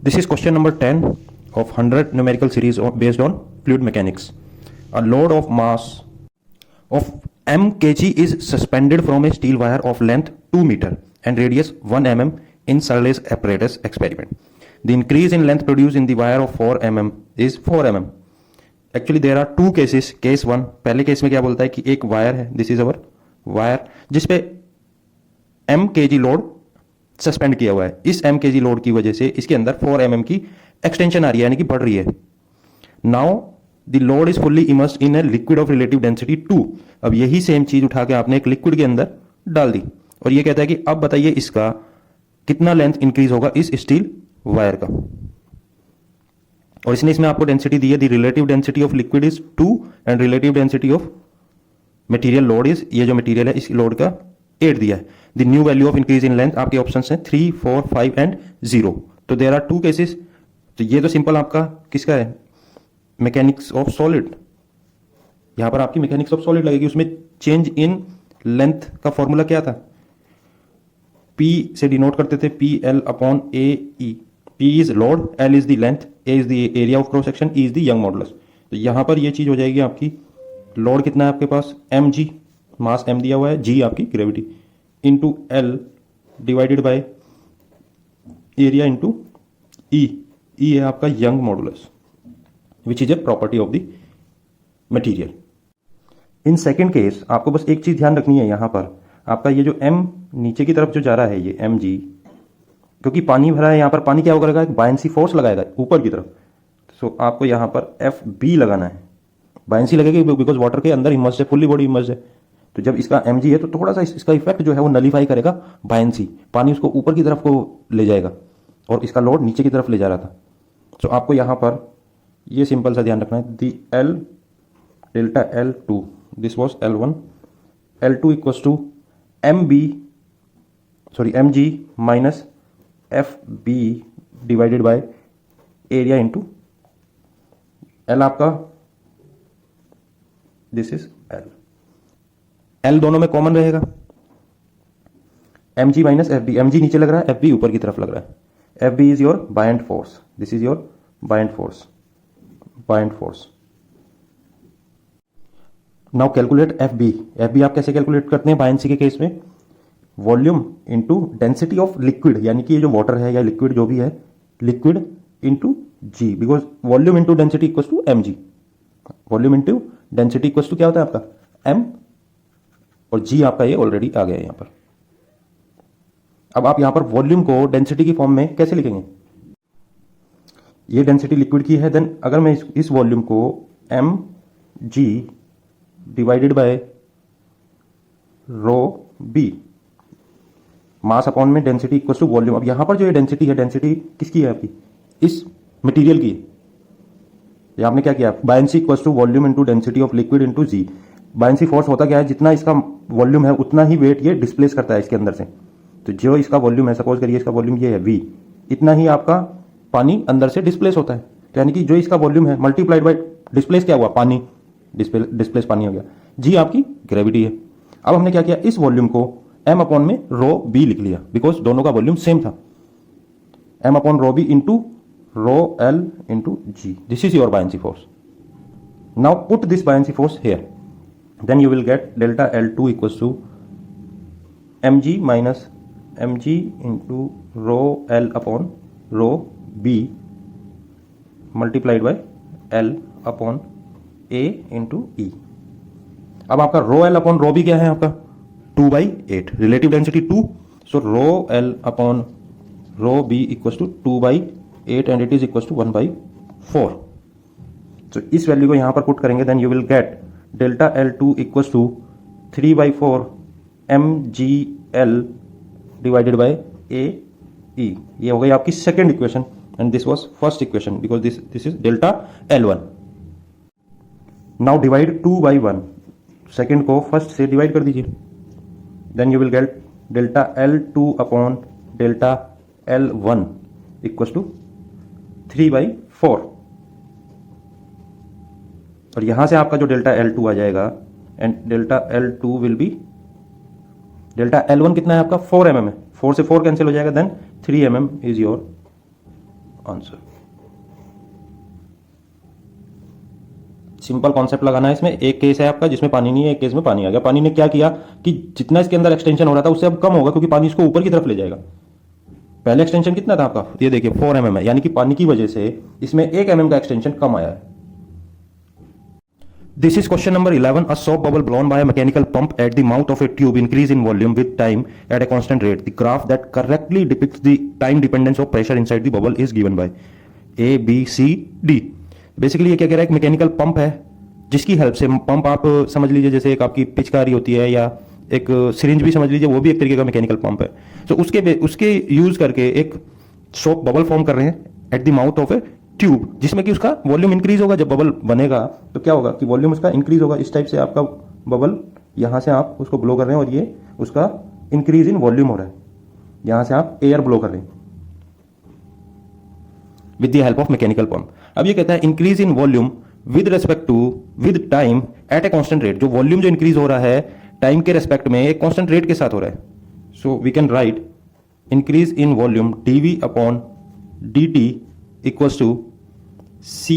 This is question number 10 of 100 numerical series based on fluid mechanics. A load of mass of m kg is suspended from a steel wire of length 2 meter and radius 1 mm in Searle's apparatus experiment. The increase in length produced in the wire of 4 mm is 4 mm. Actually there are two cases. Case 1, पहले case में क्या बोलता है कि एक wire है, this is our wire, जिसपे m kg load suspend किया हुआ है. इस m kg लोड की वजह से इसके अंदर 4 mm की एक्सटेंशन आ रही है, यानी कि बढ़ रही है. Now the load is fully immersed in a liquid of relative density 2. अब यही सेम चीज उठा के आपने एक लिक्विड के अंदर डाल दी और ये कहता है कि अब बताइए इसका कितना लेंथ इंक्रीज होगा इस स्टील वायर का. और इसने आपको डेंसिटी दी है, the relative density of liquid is 2 and relative density of material load is, ये जो मटेरियल है इस लोड का 8 दिया है. The new value of increase in length आपके ऑप्शन हैं 3, 4, 5 एंड 0. तो देयर आर टू केसेस. तो ये तो सिंपल आपका किसका है, मैकेनिक्स ऑफ सॉलिड. यहां पर आपकी मैकेनिक्स ऑफ सॉलिड लगेगी. उसमें चेंज इन लेंथ का फॉर्मूला क्या था, P से डिनोट करते थे PL upon AE. P is load, L is the length, A is the area of cross section, E is the young modulus. तो यहां पर ये चीज हो जाएगी आपकी, लोड कितना है आपके पास mg, मास m दिया हुआ है, g आपकी gravity, into L divided by area into E. E है आपका young modulus which is a property of the material. In second case आपको बस एक चीज ध्यान रखनी है, यहां पर आपका ये जो m नीचे की तरफ जो जा रहा है ये mg, क्योंकि पानी भरा है यहां पर, पानी क्या करेगा, एक बायंसी फोर्स लगाएगा ऊपर की तरफ. सो आपको यहां पर FB लगाना है. बायंसी लगेगी बिकॉज वाटर के अंदर इमर्स्ड है, फुल्ली बॉडी इमर्स्ड है. तो जब इसका mg है तो थोड़ा सा इसका इफेक्ट जो है वो नलीफाई करेगा बायंसी, पानी उसको ऊपर की तरफ को ले जाएगा और इसका लोड नीचे की तरफ ले जा रहा था. तो आपको यहां पर ये सिंपल सा ध्यान रखना है, the L delta L2, this was L1, L2 equals to mg minus FB divided by area into L आपका, दिस इज L दोनों में कॉमन रहेगा, mg माइनस FB. mg नीचे लग रहा है, FB ऊपर की तरफ लग रहा है. FB is your buoyant force, this is your buoyant force. Now calculate FB. FB आप कैसे कैलकुलेट करते हैं बायंसी के केस में, volume into density of liquid, यानी कि ये जो वाटर है या लिक्विड जो भी है, liquid into g, because volume into density equal to mg. Volume into density equal to क्या होता है आपका m, और g आपका ये ऑलरेडी आ गया है यहां पर. अब आप यहां पर वॉल्यूम को डेंसिटी की फॉर्म में कैसे लिखेंगे, ये डेंसिटी लिक्विड की है, देन अगर मैं इस वॉल्यूम को mg divided by rho B, mass upon में डेंसिटी इक्वल टू वॉल्यूम. अब यहां पर जो ये डेंसिटी है, डेंसिटी किसकी है आपकी, इस मटेरियल की. ये आपने क्या किया, buoyancy equal to volume into density of liquid into G. Buoyancy force होता क्या है, जितना इसका वॉल्यूम है उतना ही वेट ये डिस्प्लेस करता है इसके अंदर से. तो जो इसका वॉल्यूम है, सपोज करिए इसका वॉल्यूम ये है V, इतना ही आपका पानी अंदर से डिस्प्लेस होता है. तो यानी कि जो इसका वॉल्यूम है मल्टीप्लाइड बाय डिस्प्लेस क्या हुआ, पानी, डिस्प्लेस पानी हो गया. जी आपकी ग्रेविटी है. अब हमने क्या किया, इस वॉल्यूम को m अपॉन में रो बी लिख लिया, बिकॉज दोनों का वॉल्यूम सेम था. m upon rho B into rho L into G, this is your buoyancy force. Now put this buoyancy force here, then you will get delta L2 equals to mg minus mg into rho L upon rho B multiplied by L upon A into E. अब आपका rho L upon rho B क्या है आपका 2/8, relative density 2, so rho L upon rho B equals to 2/8 and it is equals to 1/4. तो इस value को यहां पर पुट करेंगे, then you will get delta L2 equals to 3/4 mgl divided by AE. ये हो गई आपकी second equation and this was first equation because this is delta L1. Now divide 2/1, second को फर्स्ट से डिवाइड कर दीजिए, then you will get delta L2 upon delta L1 equals to 3/4. और यहां से आपका जो डेल्टा L2 आ जाएगा and delta L2 will be, delta L1 कितना है आपका 4 mm है, 4 से 4 कैंसिल हो जाएगा, then 3 mm is your answer. Simple concept लगाना है इसमें। एक केस है आपका जिसमें पानी नहीं है, एक केस में पानी आ गया। पानी ने क्या किया कि जितना इसके अंदर एक्सटेंशन हो रहा था उससे अब कम होगा, क्योंकि पानी इसको ऊपर की तरफ ले जाएगा। पहले एक्सटेंशन कितना था आपका, ये देखिए 4 mm है, यानी कि पानी की वजह से इसमें 1 mm का एक्सटेंशन कम आया है। This is question number 11. A soap bubble blown by a mechanical pump at the mouth of a tube increase in volume with time at a constant rate. The graph that correctly depicts the time dependence of pressure inside the bubble is given by A, B, C, D. Basically ये क्या कह रहा है, एक mechanical pump है जिसकी help से, pump आप समझ लीजिए जैसे एक आपकी पिचकारी होती है या एक सिरिंज भी समझ लीजिए, वो भी एक तरीके का मैकेनिकल पंप है। तो उसके यूज करके एक सोप बबल फॉर्म कर रहे हैं at the mouth of A tube, जिसमें कि उसका वॉल्यूम इंक्रीज होगा। जब बबल बनेगा तो क्या होगा कि वॉल्यूम उसका इंक्रीज होगा। इस टाइप से आपका बबल, यहां से आप उसको ब्लो कर रहे हैं और ये उसका इंक्रीज इन वॉल्यूम हो रहा है। यहां से आप एयर ब्लो कर रहे हैं with the help of mechanical pump. अब ये कहता है increase in volume with respect to with time at a constant rate. जो वॉल्यूम जो इंक्रीज हो रहा है टाइम के रेस्पेक्ट में एक कांस्टेंट रेट के साथ हो रहा है। So we can write increase in volume dv upon dt equals to c।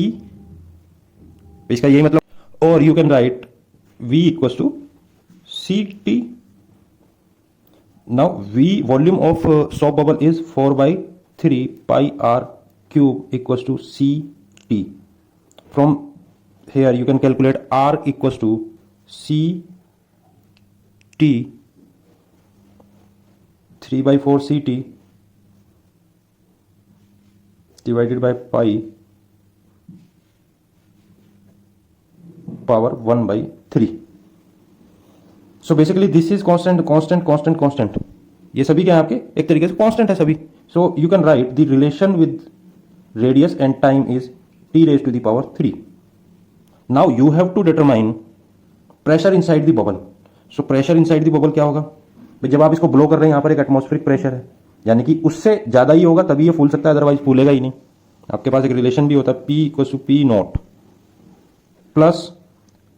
इसका यही मतलब, और you can write v equals to ct। Now v volume of soap bubble is 4/3 pi r cube equals to ct. From here you can calculate r equals to ct 3/4 ct divided by pi power 1/3. So basically this is constant. ये सभी क्या है आपके एक तरीके से constant है सभी। So you can write the relation with radius and time is t raised to the power 3. Now you have to determine pressure inside the bubble. So pressure inside the bubble क्या होगा, जब आप इसको blow कर रहे हैं, यहाँ पर एक एटमॉस्फेरिक प्रेशर है, यानी कि उससे ज्यादा ही होगा तभी ये फूल सकता है, अदरवाइज फूलेगा ही नहीं। आपके पास एक रिलेशन भी होता है P equal to P not plus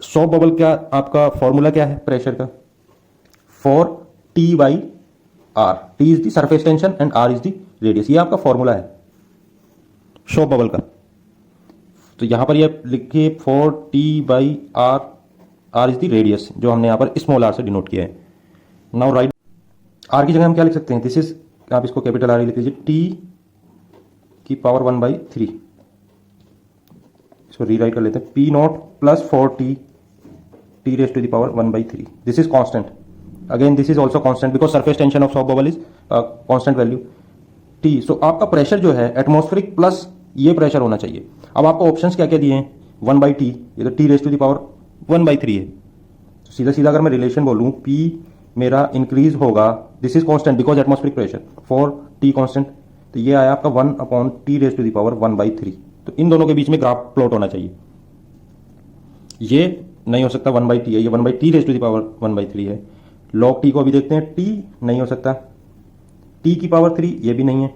soap bubble. क्या आपका फॉर्मूला क्या है प्रेशर का, 4T/R। T is the surface tension and R is the radius. ये आपका फॉर्मूला है सोप बबल का। तो यहां पर ये लिखिए 4T/R, R is the radius, जो हमने यहां पर स्मॉल r से डिनोट किया है। नाउ राइट, R की जगह हम क्या लिख सकते हैं, दिस इज, आप इसको कैपिटल R लिख लीजिए, T की पावर 1/3। इसको रीराइट कर लेते हैं, P not plus 4T T raise to the power 1/3। This is constant. Again this is also constant because surface tension of soap bubble is constant value T। So आपका pressure जो है atmospheric plus ये pressure होना चाहिए। अब आपको options क्या क्या दिए हैं, 1/T, ये तो T raise to the power 1/3 है। तो सीधा सीधा अगर मैं रिलेशन बोलूं, P मेरा इंक्रीज होगा, this is constant because atmospheric pressure, 4T constant, तो ये आया आपका 1/T raise to the power 1/3। तो इन दोनों के बीच में ग्राफ प्लॉट होना चाहिए। ये नहीं हो सकता 1/T है, ये 1/T raise to the power 1/3 है। log T को अभी देखते हैं, T नहीं हो सकता, T की पावर 3 ये भी नहीं है।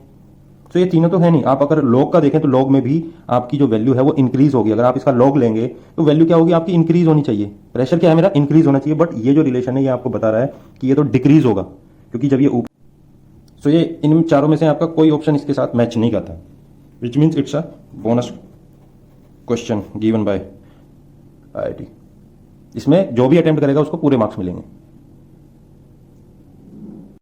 तो ये तीनों तो है नहीं। आप अगर log का देखें तो log में भी आपकी जो वैल्यू है वो इंक्रीज होगी। अगर आप इसका log लेंगे तो वैल्यू क्या होगी आपकी, इंक्रीज होनी चाहिए। प्रेशर क्या है मेरा, इंक्रीज होना चाहिए, बट ये जो रिलेशन है ये आपको बता रहा है कि ये तो डिक्रीज होगा, क्योंकि जब ये ऊपर। सो ये इन चारों में से आपका कोई ऑप्शन इसके साथ मैच नहीं करता, which means it's a bonus question given by IIT। इसमें जो भी अटेम्प्ट करेगा उसको पूरे मार्क्स मिलेंगे।